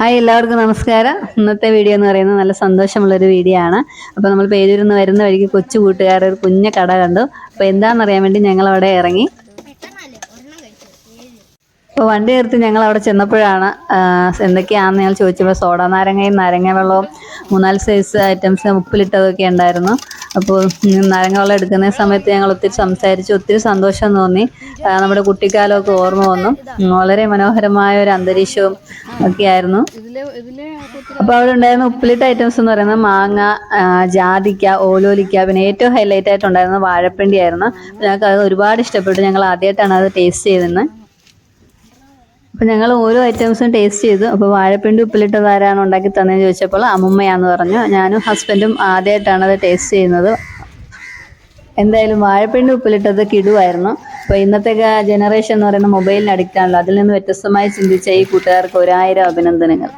Hi, എല്ലാവർക്കും നമസ്കാരം. ഇന്നത്തെ വീഡിയോ എന്ന് പറയുന്നത് നല്ല സന്തോഷമുള്ളൊരു വീഡിയോ ആണ്. അപ്പോൾ നമ്മൾ പേരൂരിൽ നിന്ന് വരുന്ന വഴിക്ക് കൊച്ചു കൂട്ടുകാരുടെ ഒരു കുഞ്ഞ കട കണ്ടു. അപ്പോൾ എന്താണെന്നറിയാൻ വേണ്ടി ഞങ്ങൾ അവിടെ ഇറങ്ങി. അപ്പോൾ വണ്ടി നിർത്തി ഞങ്ങൾ അവിടെ ചെന്നപ്പോഴാണ് എന്തൊക്കെയാണെന്ന് ഞങ്ങൾ ചോദിച്ചപ്പോൾ സോഡ നാരങ്ങയും നാരങ്ങ വെള്ളവും 3-4 സൈസ് ഐറ്റംസ് ഉപ്പിലിട്ടതൊക്കെ ഉണ്ടായിരുന്നു. അപ്പോൾ നാരങ്ങ വെള്ളം എടുക്കുന്ന സമയത്ത് ഞങ്ങൾ ഒത്തിരി സംസാരിച്ചു, ഒത്തിരി സന്തോഷം തോന്നി. നമ്മുടെ കുട്ടിക്കാലമൊക്കെ ഓർമ്മ വന്നു. വളരെ മനോഹരമായ ഒരു അന്തരീക്ഷവും ഒക്കെ ആയിരുന്നു. അപ്പോൾ അവിടെ ഉണ്ടായിരുന്ന ഉപ്പിലിട്ട ഐറ്റംസ് എന്ന് പറയുന്നത് മാങ്ങ, ജാതിക്ക, ഓലോലിക്ക, പിന്നെ ഏറ്റവും ഹൈലൈറ്റ് ആയിട്ടുണ്ടായിരുന്നത് വാഴപ്പിണ്ടി ആയിരുന്നു. ഞങ്ങൾക്ക് അത് ഒരുപാട് ഇഷ്ടപ്പെട്ടു. ഞങ്ങൾ ആദ്യമായിട്ടാണ് അത് ടേസ്റ്റ് ചെയ്തത്. അപ്പോൾ ഞങ്ങൾ ഓരോ ഐറ്റംസും ടേസ്റ്റ് ചെയ്തു. അപ്പോൾ വാഴപ്പിണ്ടി ഉപ്പിലിട്ടത് ആരാണ് ഉണ്ടാക്കി തന്നതെന്ന് ചോദിച്ചപ്പോൾ അമ്മുമ്മയാന്ന് പറഞ്ഞു. ഞാനും ഹസ്ബൻഡും ആദ്യമായിട്ടാണ് അത് ടേസ്റ്റ് ചെയ്യുന്നത്. എന്തായാലും വാഴപ്പിണ്ടി ഉപ്പിലിട്ടത് കിടുവായിരുന്നു. അപ്പോൾ ഇന്നത്തെ ജനറേഷൻ എന്ന് പറയുന്ന മൊബൈലിന് അഡിക്റ്റ് ആണല്ലോ. അതിൽ നിന്ന് വ്യത്യസ്തമായി ചിന്തിച്ച ഈ കൂട്ടുകാർക്ക് 1000 അഭിനന്ദനങ്ങൾ.